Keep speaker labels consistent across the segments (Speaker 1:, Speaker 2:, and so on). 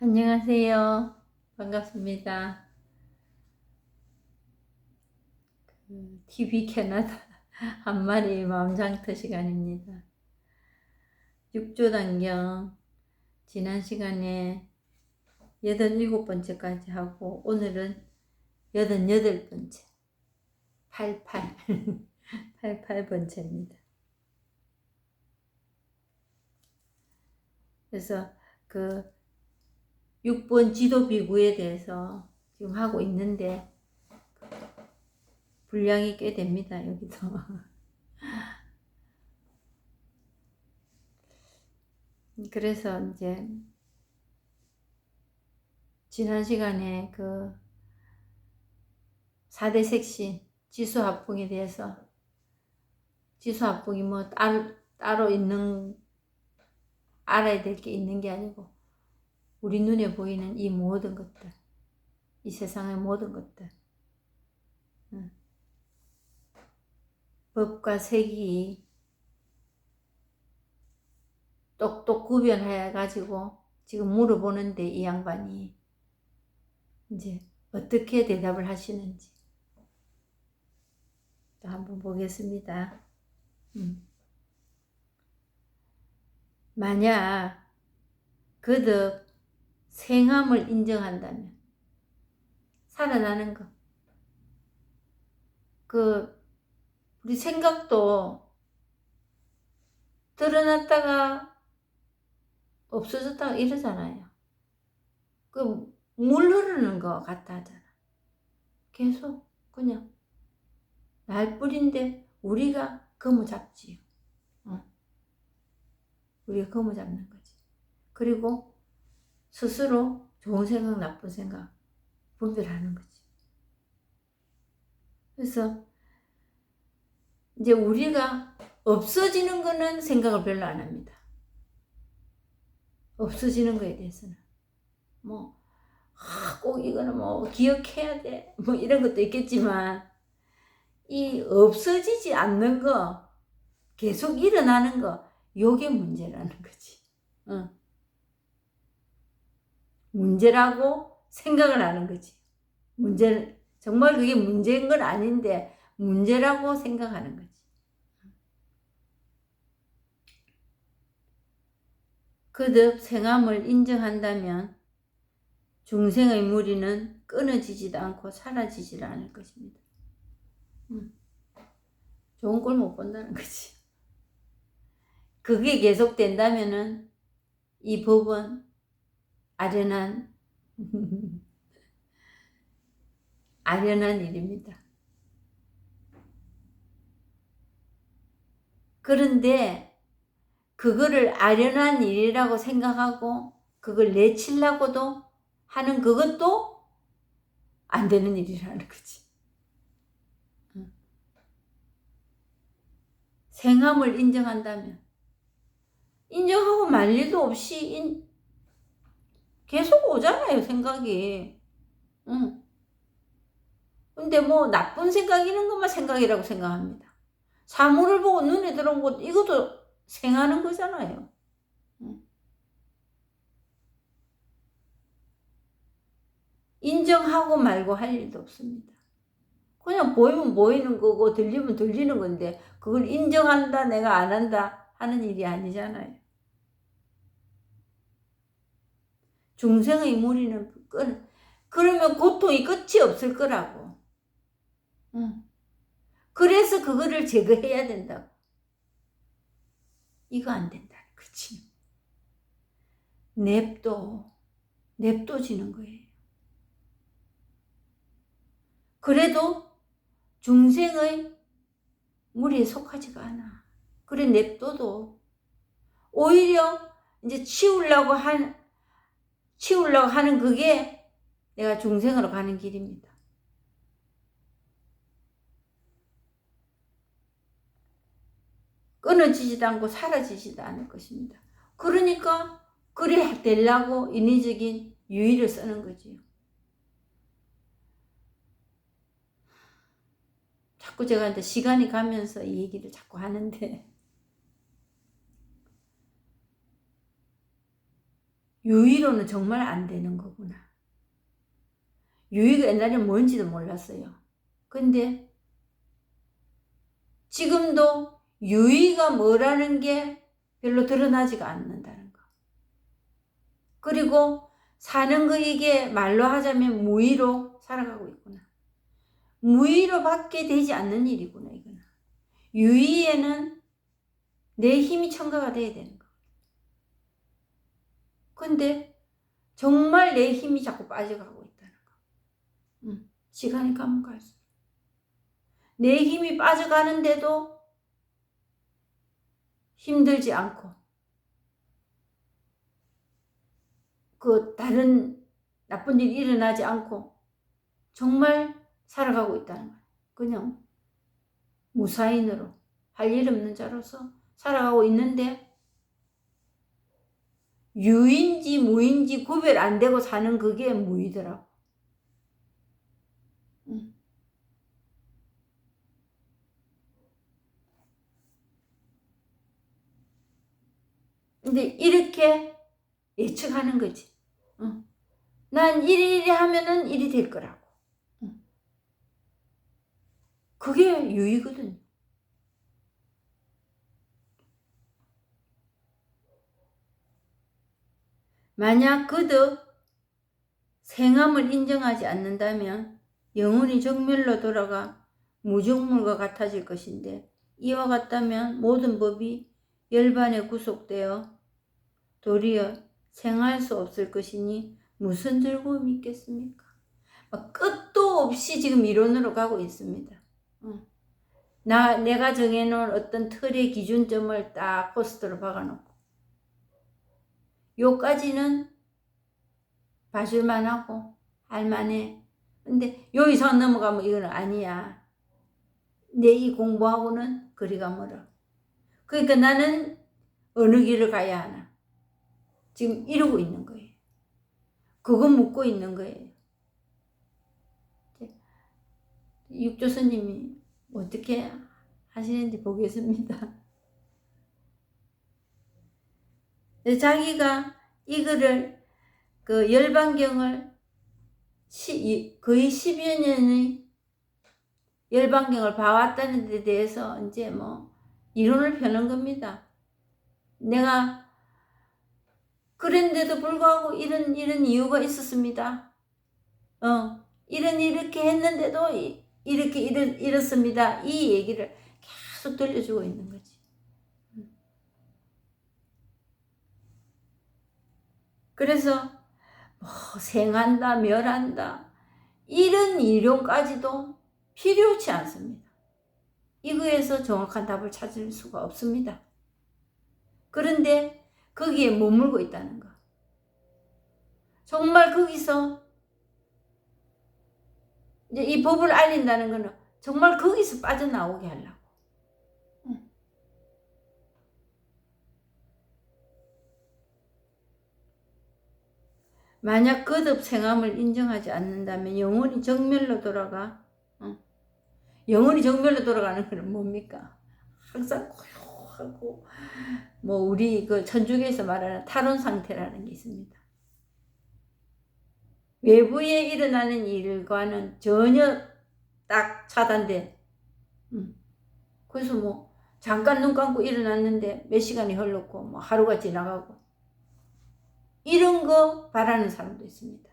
Speaker 1: 안녕하세요. 반갑습니다. TV 캐나다 한 마리 마음장터 시간입니다. 6조 단경 지난 시간에 87번째까지 하고 오늘은 88번째 88 88번째입니다. 그래서 그 6번 지도 비구에 대해서 지금 하고 있는데 분량이 꽤 됩니다. 여기도. 그래서 이제 지난 시간에 그 4대 색신 지수합풍에 대해서, 지수합풍이 뭐 따로 있는, 알아야 될 게 있는 게 아니고 우리 눈에 보이는 이 모든 것들, 이 세상의 모든 것들, 법과 색이 똑똑 구별해 가지고 지금 물어보는데 이 양반이 이제 어떻게 대답을 하시는지 또 한번 보겠습니다. 만약 그득 생함을 인정한다면 살아나는 것, 우리 생각도 드러났다가 없어졌다가 이러잖아요. 물 흐르는 것 같다 하잖아. 계속 그냥 날뿌린데 우리가 거무 잡지요. 우리가 거무 잡는 거지. 그리고 스스로 좋은 생각, 나쁜 생각 분별하는 거지. 그래서 이제 우리가 없어지는 거는 생각을 별로 안 합니다. 없어지는 거에 대해서는 꼭 이거는 기억해야 돼 이런 것도 있겠지만 이 없어지지 않는 거, 계속 일어나는 거, 요게 문제라는 거지. 문제라고 생각을 하는 거지. 정말 그게 문제인 건 아닌데 문제라고 생각하는 거지. 그득 생함을 인정한다면 중생의 무리는 끊어지지도 않고 사라지지를 않을 것입니다. 좋은 꼴 못 본다는 거지. 그게 계속된다면은 이 법은 아련한 일입니다. 그런데 그거를 아련한 일이라고 생각하고 그걸 내치려고도 하는 그것도 안 되는 일이라는 거지. 생함을 인정한다면 인정하고 말 일도 없이 계속 오잖아요, 생각이. 근데 나쁜 생각 이런 것만 생각이라고 생각합니다. 사물을 보고 눈에 들어온 것, 이것도 생하는 거잖아요. 인정하고 말고 할 일도 없습니다. 그냥 보이면 보이는 거고 들리면 들리는 건데 그걸 인정한다, 내가 안 한다 하는 일이 아니잖아요. 중생의 무리는 그러면 고통이 끝이 없을 거라고. 그래서 그거를 제거해야 된다고. 이거 안 된다는 거지. 냅둬지는 거예요. 그래도 중생의 무리에 속하지가 않아. 그래 냅둬도 오히려 이제 치우려고 하는 그게 내가 중생으로 가는 길입니다. 끊어지지도 않고 사라지지도 않을 것입니다. 그러니까 그래 되려고 인위적인 유의를 쓰는 거지요. 자꾸 제가 이제 시간이 가면서 이 얘기를 자꾸 하는데 유의로는 정말 안 되는 거구나. 유의가 옛날에 뭔지도 몰랐어요. 근데 지금도 유의가 뭐라는 게 별로 드러나지가 않는다는 거. 그리고 사는 거 이게 말로 하자면 무의로 살아가고 있구나. 무의로 밖에 되지 않는 일이구나 이거는. 유의에는 내 힘이 첨가가 돼야 되는 거. 근데 정말 내 힘이 자꾸 빠져가고 있다는 거. 시간이 가면 갈수록 내 힘이 빠져가는데도 힘들지 않고 그 다른 나쁜 일이 일어나지 않고 정말 살아가고 있다는 거예요. 그냥 무사인으로 할 일 없는 자로서 살아가고 있는데 유인지 무인지 구별 안 되고 사는 그게 무이더라고. 근데 이렇게 예측하는 거지. 난 이리 하면은 일이 될 거라고. 그게 유의거든. 만약 그득 생함을 인정하지 않는다면 영혼이 정멸로 돌아가 무정물과 같아질 것인데 이와 같다면 모든 법이 열반에 구속되어 도리어 생할 수 없을 것이니 무슨 즐거움이 있겠습니까? 끝도 없이 지금 이론으로 가고 있습니다. 내가 정해놓은 어떤 틀의 기준점을 딱 포스터로 박아놓고 요까지는 봐줄만 하고 할만해. 근데 요 이상 넘어가면 이건 아니야. 내 이 공부하고는 거리가 멀어. 그러니까 나는 어느 길을 가야 하나. 지금 이러고 있는 거예요. 그거 묻고 있는 거예요. 육조 스님이 어떻게 하시는지 보겠습니다. 자기가 이거를 그 열반경을 거의 10여 년의 열반경을 봐왔다는 데 대해서 이제 뭐 이론을 펴는 겁니다. 내가 그런데도 불구하고 이런 이유가 있었습니다. 이렇게 했는데도 이렇게 이렇습니다. 이 얘기를 계속 들려주고 있는 거지. 그래서 뭐 생한다, 멸한다 이런 이론까지도 필요치 않습니다. 이거에서 정확한 답을 찾을 수가 없습니다. 그런데 거기에 머물고 있다는 거. 정말 거기서 이제 이 법을 알린다는 거는 정말 거기서 빠져나오게 하려고. 만약 거듭 생함을 인정하지 않는다면 영혼이 정멸로 돌아가. 영혼이 정멸로 돌아가는 건 뭡니까? 항상 고요하고 뭐 우리 그 천주교에서 말하는 탈원 상태라는 게 있습니다. 외부에 일어나는 일과는 전혀 딱 차단돼. 그래서 뭐 잠깐 눈 감고 일어났는데 몇 시간이 흘렀고 뭐 하루가 지나가고 이런 거 바라는 사람도 있습니다.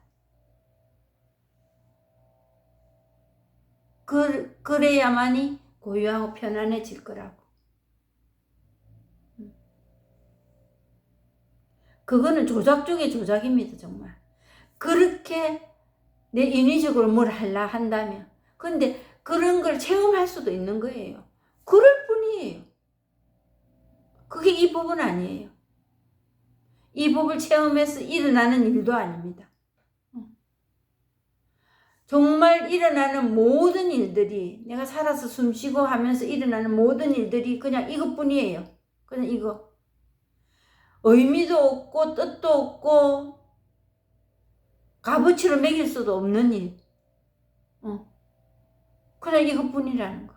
Speaker 1: 그래야만이 고요하고 편안해질 거라고. 그거는 조작 중에 조작입니다. 정말. 그렇게 내 인위적으로 뭘 하려 한다면. 근데 그런 걸 체험할 수도 있는 거예요. 그럴 뿐이에요. 그게 이 법은 아니에요. 이 법을 체험해서 일어나는 일도 아닙니다. 정말 일어나는 모든 일들이 내가 살아서 숨쉬고 하면서 일어나는 모든 일들이 그냥 이것뿐이에요. 그냥 이거. 의미도 없고 뜻도 없고 값어치로 매길 수도 없는 일. 그냥 이것뿐이라는 거.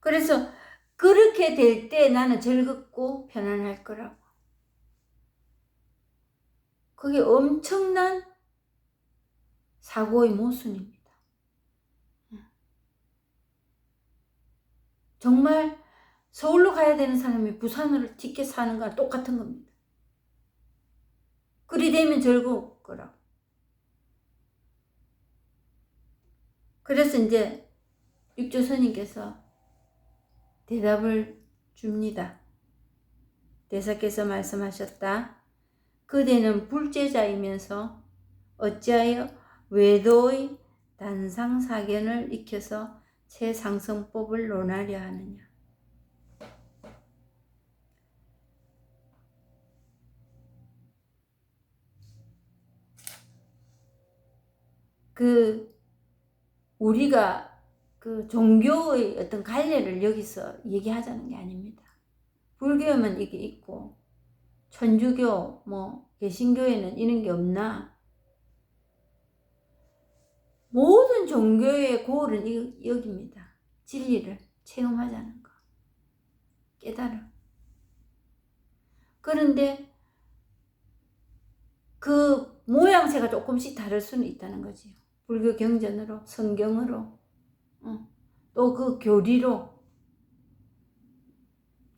Speaker 1: 그래서 그렇게 될 때 나는 즐겁고 편안할 거라고. 그게 엄청난 사고의 모순입니다. 정말 서울로 가야 되는 사람이 부산으로 티켓 사는 거랑 똑같은 겁니다. 그리 되면 즐거울 거라고. 그래서 이제 육조선님께서 대답을 줍니다. 대사께서 말씀하셨다. 그대는 불제자이면서 어찌하여 외도의 단상사견을 익혀서 최상승법을 논하려 하느냐. 우리가 종교의 어떤 갈래를 여기서 얘기하자는 게 아닙니다. 불교에만 이게 있고 천주교, 개신교에는 이런 게 없나? 모든 종교의 고을은 여기입니다. 진리를 체험하자는 거. 깨달음. 그런데 그 모양새가 조금씩 다를 수는 있다는 거지요. 불교 경전으로, 성경으로, 또 그 교리로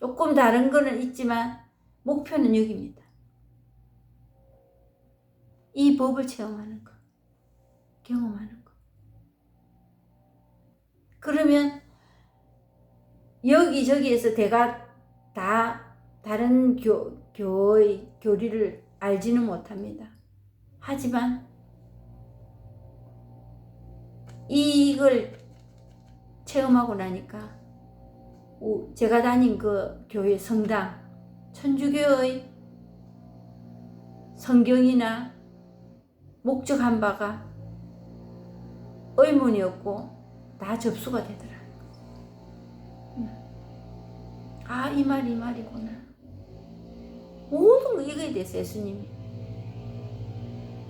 Speaker 1: 조금 다른 거는 있지만 목표는 여기입니다. 이 법을 체험하는 거, 경험하는 거. 그러면 여기저기에서 내가 다 다른 교의 교리를 알지는 못합니다. 하지만 이걸 체험하고 나니까 제가 다닌 그 교회 성당, 천주교의 성경이나 목적한 바가 의문이었고 다 접수가 되더라. 아, 이 말이구나. 모든 거 이거에 대해서 예수님이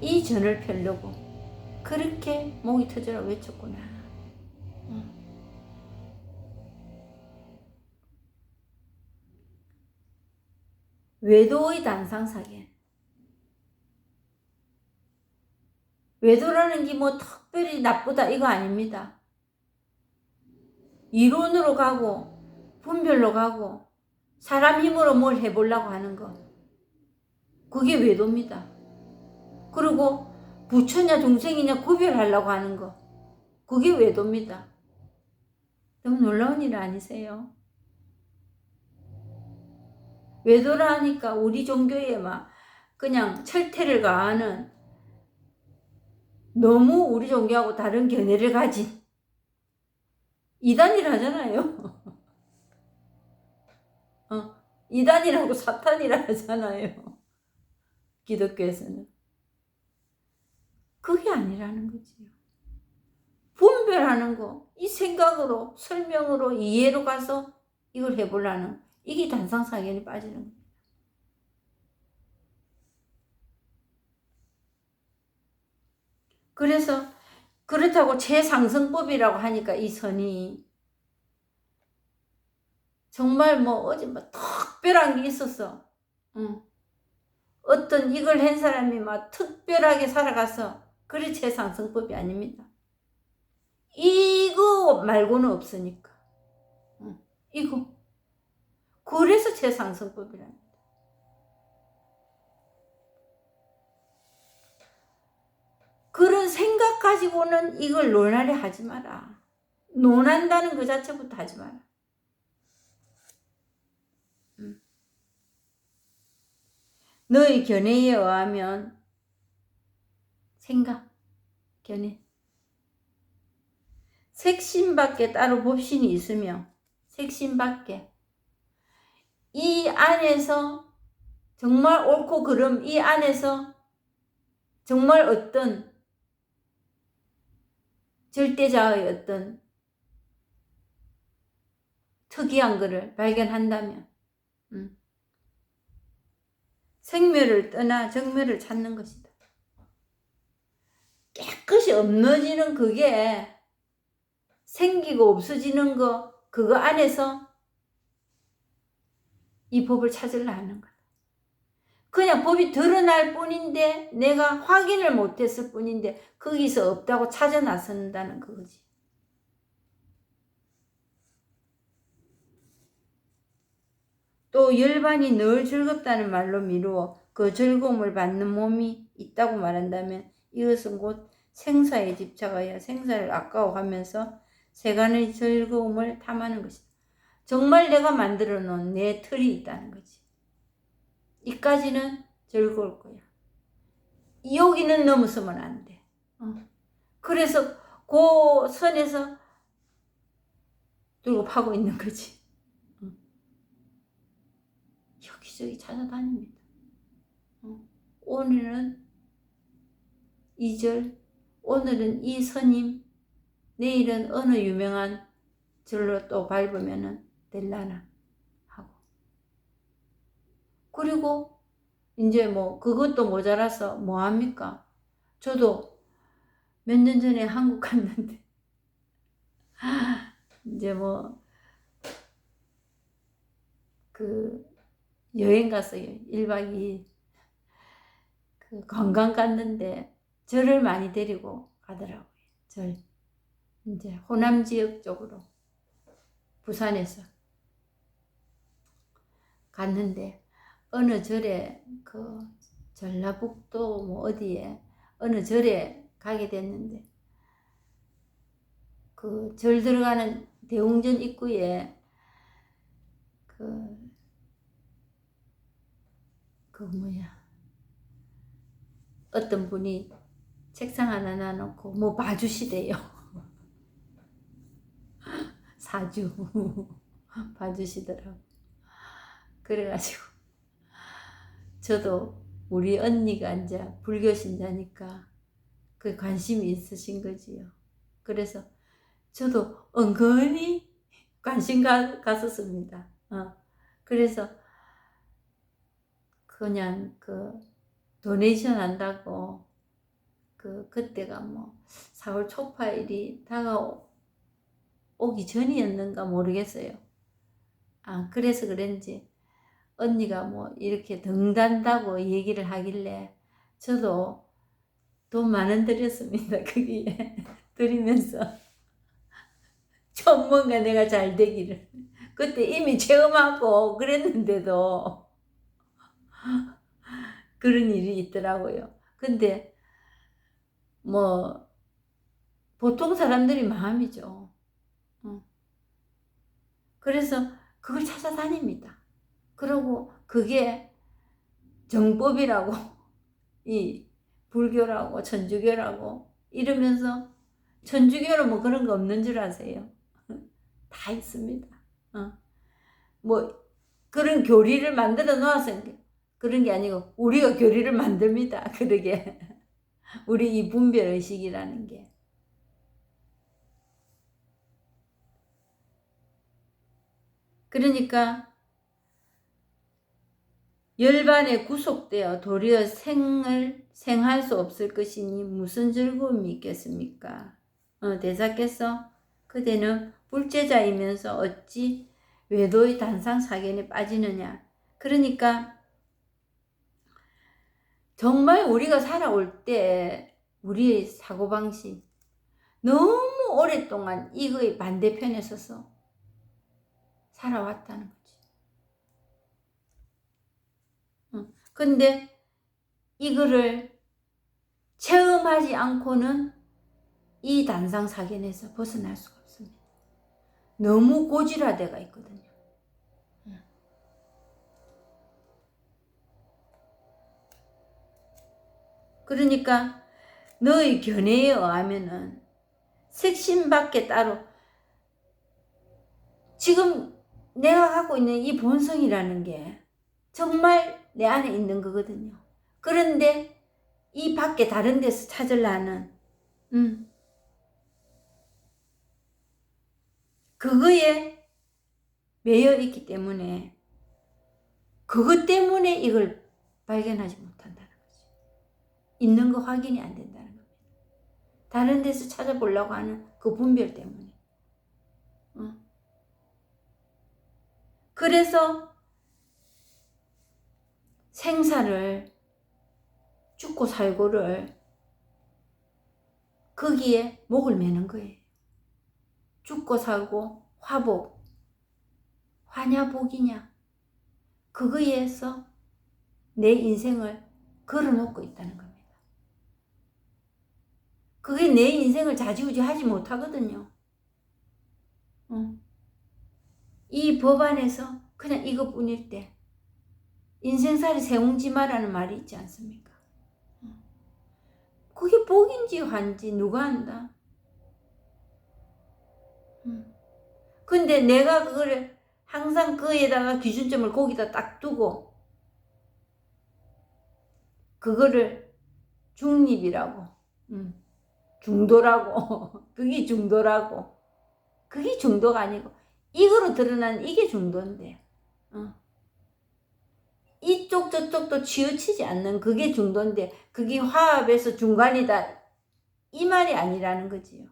Speaker 1: 이 전을 펴려고 그렇게 목이 터져라 외쳤구나. 외도의 단상사견. 외도라는 게 특별히 나쁘다 이거 아닙니다. 이론으로 가고 분별로 가고 사람 힘으로 뭘 해보려고 하는 거, 그게 외도입니다. 그리고 부처냐 중생이냐 구별하려고 하는 거, 그게 외도입니다. 너무 놀라운 일 아니세요? 외도라 하니까 우리 종교에 그냥 철퇴를 가하는, 너무 우리 종교하고 다른 견해를 가진 이단이라 하잖아요. 이단이라고 사탄이라 하잖아요. 기독교에서는. 그게 아니라는 거지요. 분별하는 거, 이 생각으로, 설명으로, 이해로 가서 이걸 해보려는, 이게 단상사견이 빠지는 겁니다. 그래서 그렇다고 최상승법이라고 하니까 이 선이 정말 어디 특별한 게 있었어. 어떤 이걸 한 사람이 특별하게 살아가서 그리 최상승법이 아닙니다. 이거 말고는 없으니까. 이거. 그래서 최상승법이랍니다. 그런 생각 가지고는 이걸 논하려 하지 마라. 논한다는 그 자체부터 하지 마라. 너의 견해에 의하면 생각, 견해. 색신밖에 따로 법신이 있으며 색신밖에 이 안에서 정말 옳고 그름, 이 안에서 정말 어떤 절대자의 어떤 특이한 것을 발견한다면 생멸을 떠나 정멸을 찾는 것이다. 깨끗이 없어지는 그게 생기고 없어지는 거, 그거 안에서 이 법을 찾으려 하는 거다. 그냥 법이 드러날 뿐인데 내가 확인을 못했을 뿐인데 거기서 없다고 찾아 나선다는 그거지. 또 열반이 늘 즐겁다는 말로 미루어 그 즐거움을 받는 몸이 있다고 말한다면 이것은 곧 생사에 집착하여 생사를 아까워하면서 세간의 즐거움을 탐하는 것이다. 정말 내가 만들어 놓은 내 틀이 있다는 거지. 이까지는 즐거울 거야. 여기는 넘어서면 안 돼. 그래서 그 선에서 들고 파고 있는 거지. 여기저기 찾아다닙니다. 오늘은 2절, 오늘은 이 스님, 내일은 어느 유명한 절로 또 밟으면 될라나 하고. 그리고 이제 뭐 그것도 모자라서 뭐 합니까? 저도 몇 년 전에 한국 갔는데 이제 뭐 그 여행 갔어요. 1박 2일. 그 관광 갔는데 절을 많이 데리고 가더라고요. 절. 이제 호남 지역 쪽으로 부산에서 갔는데 어느 절에 그 전라북도 뭐 어디에 어느 절에 가게 됐는데 그 절 들어가는 대웅전 입구에 그 뭐야 어떤 분이 책상 하나 놔놓고 뭐 봐주시대요. 사주 봐주시더라고. 그래가지고 저도 우리 언니가 이제 불교 신자니까 그 관심이 있으신 거지요. 그래서 저도 은근히 관심 갔었습니다. 그래서 그냥 그 도네이션 한다고 그때가 뭐 4월 초파일이 다가오기 전이었는가 모르겠어요. 그래서 그런지 언니가 뭐 이렇게 등단다고 얘기를 하길래 저도 돈 많은 들였습니다. 거기에 드리면서 좀 뭔가 내가 잘 되기를. 그때 이미 체험하고 그랬는데도 그런 일이 있더라고요. 근데 뭐 보통 사람들이 마음이죠. 그래서 그걸 찾아다닙니다. 그리고 그게 정법이라고 이 불교라고 천주교라고 이러면서 천주교는 뭐 그런 거 없는 줄 아세요? 다 있습니다. 뭐 그런 교리를 만들어 놓아서 그런 게 아니고 우리가 교리를 만듭니다. 그러게 우리 이 분별의식이라는 게. 그러니까 열반에 구속되어 도리어 생할 수 없을 것이니 무슨 즐거움이 있겠습니까? 대사께서 그대는 불제자이면서 어찌 외도의 단상사견에 빠지느냐. 그러니까 정말 우리가 살아올 때 우리의 사고방식 너무 오랫동안 이거의 반대편에 서서 살아왔다는 거지. 근데 이거를 체험하지 않고는 이 단상사견에서 벗어날 수가 없습니다. 너무 고질화되어 있거든요. 그러니까 너의 견해에 의하면은 색심밖에 따로 지금 내가 갖고 있는 이 본성이라는 게 정말 내 안에 있는 거거든요. 그런데 이 밖에 다른 데서 찾으려는 그거에 매여 있기 때문에 그것 때문에 이걸 발견하지 못한다는 거지. 있는 거 확인이 안 된다는 겁니다. 다른 데서 찾아보려고 하는 그 분별 때문에. 그래서 생사를 죽고 살고를 거기에 목을 매는 거예요. 죽고 살고 화복, 화냐복이냐, 그거에서 내 인생을 걸어놓고 있다는 겁니다. 그게 내 인생을 좌지우지 하지 못하거든요. 이 법 안에서 그냥 이것뿐일 때 인생살이 세웅지 마라는 말이 있지 않습니까? 그게 복인지 환지 누가 안다? 근데 내가 그거를 항상 그에다가 기준점을 거기다 딱 두고 그거를 중립이라고, 중도라고 그게 중도라고. 그게 중도가 아니고 이거로 드러나는 이게 중도인데 이쪽 저쪽도 치우치지 않는 그게 중도인데 그게 화합에서 중간이다 이 말이 아니라는 거지요.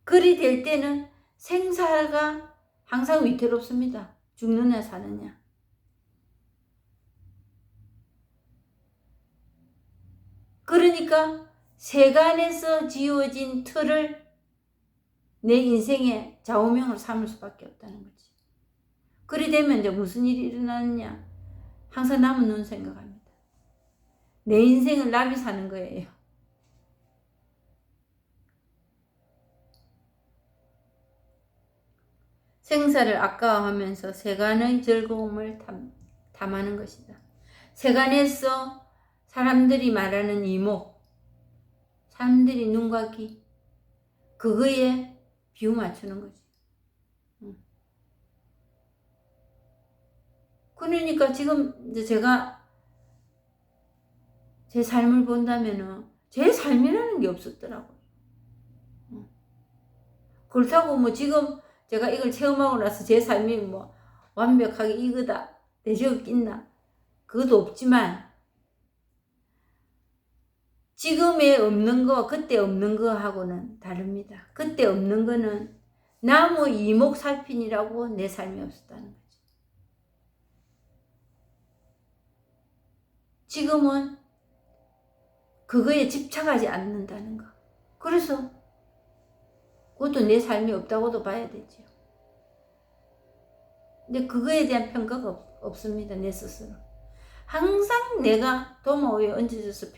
Speaker 1: 그리 될 때는 생사가 항상 위태롭습니다. 죽느냐 사느냐. 그러니까 세간에서 지어진 틀을 내 인생의 좌우명을 삼을 수밖에 없다는 거지. 그리 되면 이제 무슨 일이 일어나느냐. 항상 남은 눈 생각합니다. 내 인생을 남이 사는 거예요. 생사를 아까워하면서 세간의 즐거움을 탐하는 것이다. 세간에서 사람들이 말하는 이목, 사람들이 눈과 귀, 그거에 비유 맞추는 거지. 그러니까 지금 이제 제가 제 삶을 본다면은 제 삶이라는 게 없었더라고요. 그렇다고 뭐 지금 제가 이걸 체험하고 나서 제 삶이 뭐 완벽하게 이거다 대적 있나 그것도 없지만 지금에 없는 거 그때 없는 거 하고는 다릅니다. 그때 없는 거는 나무 이목 살핀이라고 내 삶이 없었다는 거죠. 지금은 그거에 집착하지 않는다는 거. 그래서 그것도 내 삶이 없다고도 봐야 되죠. 근데 그거에 대한 평가가 없습니다. 내 스스로. 항상 내가 도마 위에 얹어져서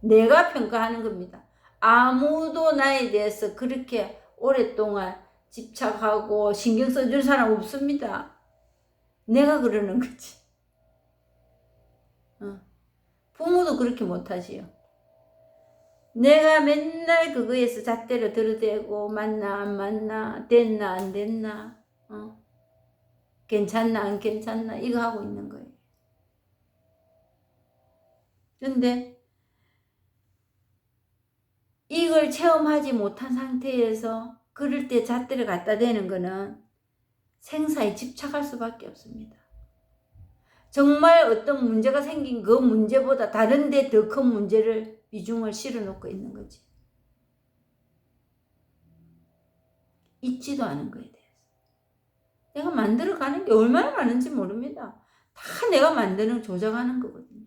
Speaker 1: 내가 평가하는 겁니다. 아무도 나에 대해서 그렇게 오랫동안 집착하고 신경 써줄 사람 없습니다. 내가 그러는 거지. 부모도 그렇게 못하지요. 내가 맨날 그거에서 잣대로 들어대고 맞나 안 맞나 됐나 안 됐나 괜찮나 안 괜찮나 이거 하고 있는 거예요. 근데 이걸 체험하지 못한 상태에서 그럴 때 잣대를 갖다 대는 거는 생사에 집착할 수밖에 없습니다. 정말 어떤 문제가 생긴 그 문제보다 다른데 더 큰 문제를 비중을 실어놓고 있는 거지. 있지도 않은 거에 대해서. 내가 만들어가는 게 얼마나 많은지 모릅니다. 다 내가 만드는 조작하는 거거든요.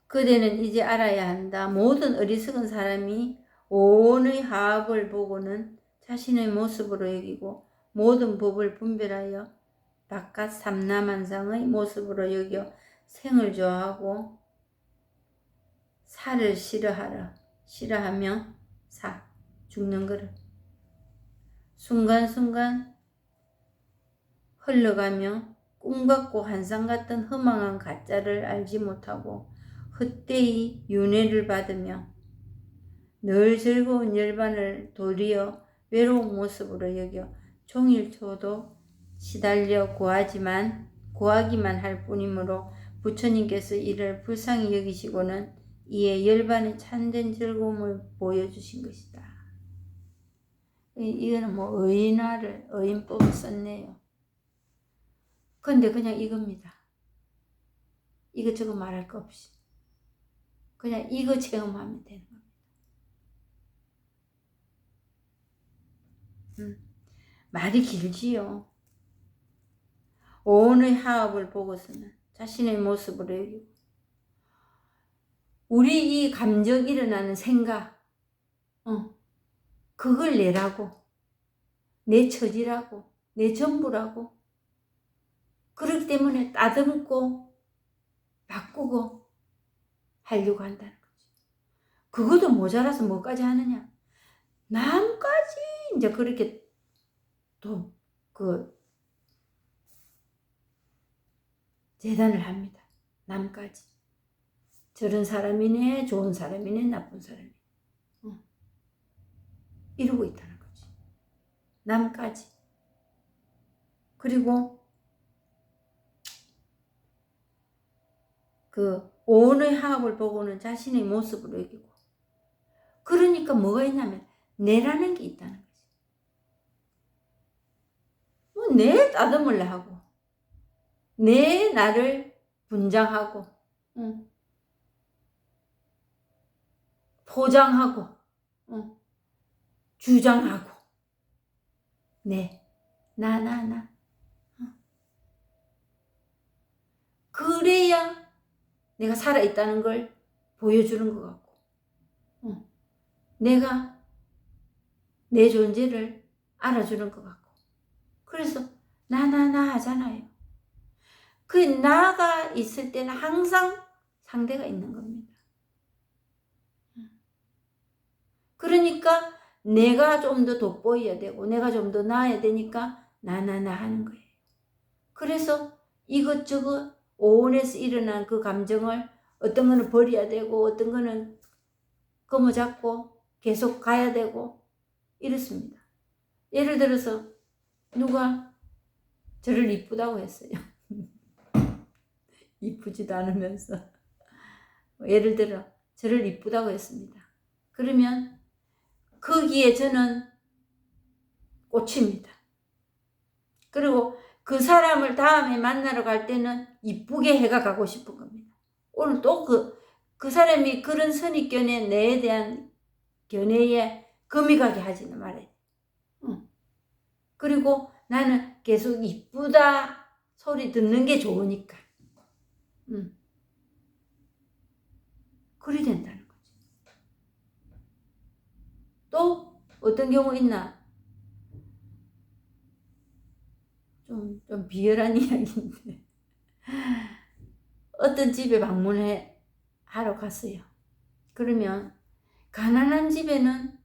Speaker 1: 그대는 이제 알아야 한다. 모든 어리석은 사람이 온의 하합을 보고는 자신의 모습으로 여기고 모든 법을 분별하여 바깥 삼라만상의 모습으로 여겨 생을 좋아하고 사를 싫어하며 죽는 거를 순간순간 흘러가며 꿈같고 환상같은 허망한 가짜를 알지 못하고 헛되이 윤회를 받으며 늘 즐거운 열반을 도리어 외로운 모습으로 여겨 종일토도 시달려 구하기만 할 뿐이므로 부처님께서 이를 불쌍히 여기시고는 이에 열반의 참된 즐거움을 보여주신 것이다. 이거는 뭐 의인법을 썼네요. 근데 그냥 이겁니다. 이것저것 말할 거 없이 그냥 이거 체험하면 되는 겁니다. 말이 길지요. 오온의 화합을 보고서는 자신의 모습으로 여기고, 우리 이 감정 일어나는 생각, 그걸 내라고, 내 처지라고, 내 전부라고. 그렇기 때문에 따듬고 바꾸고 하려고 한다는 거지. 그것도 모자라서 뭐까지 하느냐? 남까지 이제 그렇게 또 재단을 합니다. 남까지. 저런 사람이네, 좋은 사람이네, 나쁜 사람이네. 이러고 있다는 거지. 남까지. 그리고 그 오온의 화합을 보고는 자신의 모습으로 여기고, 그러니까 뭐가 있냐면 내라는 게 있다는 거지. 뭐 내 따듬으려 하고, 내 나를 분장하고, 포장하고, 주장하고, 나. 그래야 내가 살아있다는 걸 보여주는 것 같고, 내가 내 존재를 알아주는 것 같고, 그래서 나 하잖아요. 그 나가 있을 때는 항상 상대가 있는 겁니다. 그러니까 내가 좀 더 돋보여야 되고, 내가 좀 더 나아야 되니까 나 하는 거예요. 그래서 이것저것 오온에서 일어난 그 감정을 어떤 거는 버려야 되고, 어떤 거는 거머잡고 계속 가야 되고 이렇습니다. 예를 들어서 누가 저를 이쁘다고 했어요. 이쁘지도 않으면서 예를 들어 저를 이쁘다고 했습니다. 그러면 거기에 저는 꽂힙니다. 그리고 그 사람을 다음에 만나러 갈 때는 이쁘게 해가 가고 싶은 겁니다. 오늘 또 그 사람이 그런 선입견에 내에 대한 견해에 금이 가게 하지는 말아야 돼. 그리고 나는 계속 이쁘다 소리 듣는 게 좋으니까. 그리 된다는 거지. 또 어떤 경우 있나? 좀 비열한 이야기인데 어떤 집에 하러 갔어요. 그러면 가난한 집에는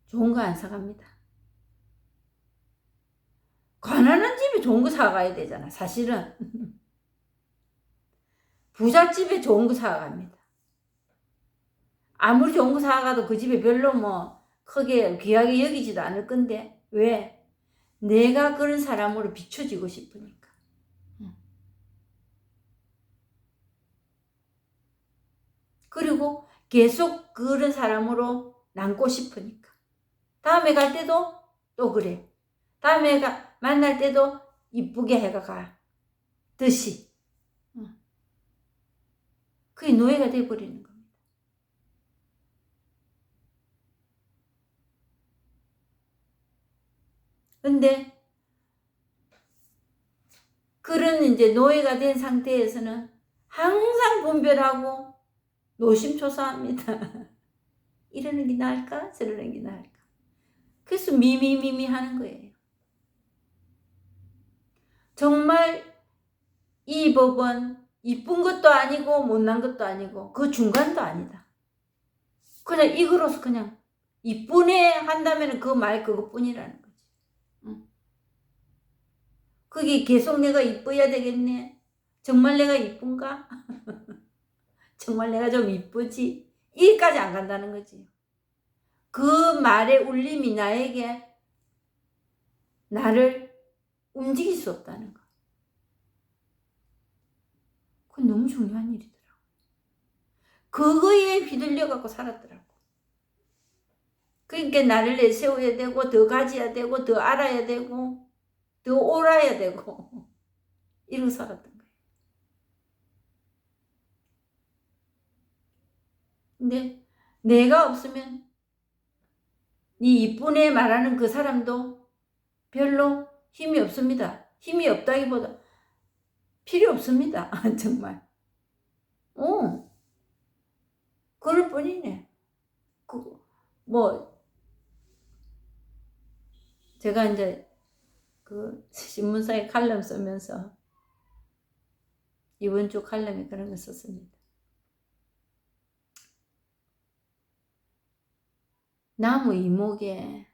Speaker 1: 좋은 거 안 사갑니다. 가난한 집에 좋은 거 사가야 되잖아, 사실은. 부잣집에 좋은 거 사갑니다. 아무리 좋은 거 사가도 그 집에 별로 뭐 크게 귀하게 여기지도 않을 건데, 왜? 내가 그런 사람으로 비춰지고 싶으니까. 그리고 계속 그런 사람으로 남고 싶으니까. 다음에 갈 때도 또 그래. 다음에 만날 때도 이쁘게 해가 가. 듯이. 그게 노예가 돼버리는 겁니다. 근데 그런 이제 노예가 된 상태에서는 항상 분별하고 노심초사합니다. 이러는 게 나을까? 저러는 게 나을까? 그래서 미미미미 하는 거예요. 정말 이 법은 이쁜 것도 아니고 못난 것도 아니고 그 중간도 아니다. 그냥 이거로서 그냥 이쁘네 한다면 그 말 그것뿐이라는 거지. 그게 계속 내가 이뻐야 되겠네. 정말 내가 이쁜가? 정말 내가 좀 이쁘지? 여기까지 안 간다는 거지. 그 말의 울림이 나를 움직일 수 없다는 거. 그건 너무 중요한 일이더라고. 그거에 휘둘려 갖고 살았더라고. 그러니까 나를 내세워야 되고, 더 가져야 되고, 더 알아야 되고, 더 옳아야 되고, 이러고 살았던 거예요. 근데 내가 없으면 이 이쁜애 말하는 그 사람도 별로 힘이 없습니다. 힘이 없다기보다 필요 없습니다. 정말. 그럴 뿐이네. 뭐 제가 이제 그 신문사에 칼럼 쓰면서 이번 주 칼럼에 그런 거 썼습니다. 나무 이목에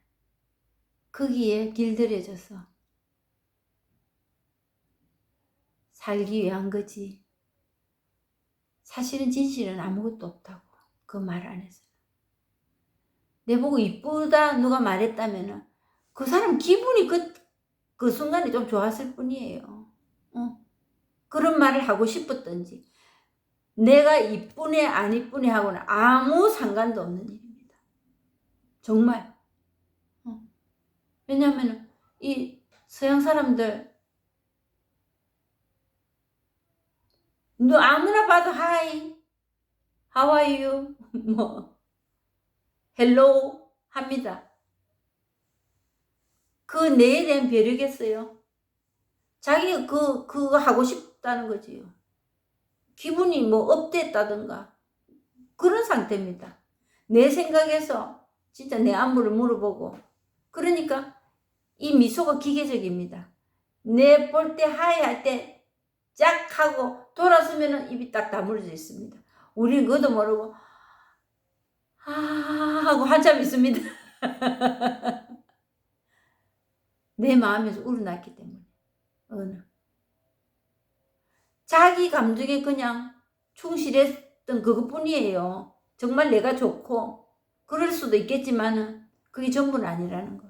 Speaker 1: 거기에 길들여져서 살기 위한 거지. 사실은 진실은 아무것도 없다고. 그 말 안에서. 내보고 이쁘다 누가 말했다면은 그 사람 기분이 그 순간에 좀 좋았을 뿐이에요. 그런 말을 하고 싶었던지. 내가 이쁘네 안 이쁘네 하고는 아무 상관도 없는 일입니다. 정말. 왜냐하면 이 서양 사람들 너 아무나 봐도 하이, how are you, 뭐 헬로우 합니다. 그 내에 대한 배려겠어요. 자기가 그거 하고 싶다는 거지요. 기분이 뭐 업됐다든가 그런 상태입니다. 내 생각에서 진짜 내 안부를 물어보고 그러니까 이 미소가 기계적입니다. 내 볼 때 하이 할 때 짝 하고 돌아서면 입이 딱 다물어져 있습니다. 우리는 그것도 모르고 하고 한참 있습니다. 내 마음에서 우러났기 때문에. 자기 감정에 그냥 충실했던 그것뿐이에요. 정말 내가 좋고 그럴 수도 있겠지만은 그게 전부는 아니라는 거.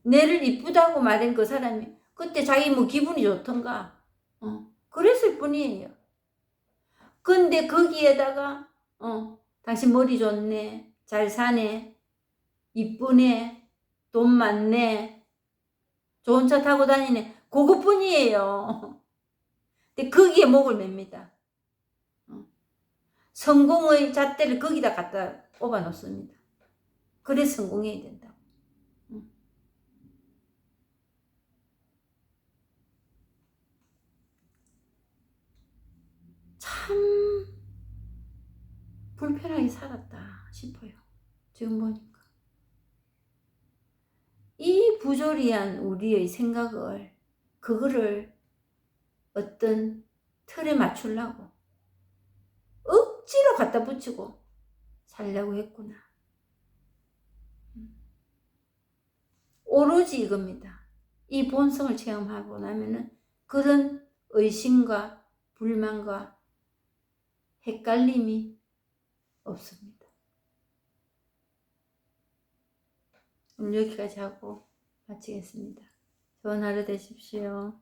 Speaker 1: 내를 이쁘다고 말한 그 사람이 그때 자기 뭐 기분이 좋던가 그랬을 뿐이에요. 근데 거기에다가 당신 머리 좋네, 잘 사네, 이쁘네, 돈 많네, 좋은 차 타고 다니네, 그것뿐이에요. 근데 거기에 목을 맵니다. 성공의 잣대를 거기다 갖다 꼽아 놓습니다. 그래 성공해야 된다고. 참 불편하게 살았다 싶어요. 지금 보니까. 이 부조리한 우리의 생각을 그거를 어떤 틀에 맞추려고 억지로 갖다 붙이고 살려고 했구나. 오로지 이겁니다. 이 본성을 체험하고 나면은 그런 의심과 불만과 헷갈림이 없습니다. 오늘 여기까지 하고 마치겠습니다. 좋은 하루 되십시오.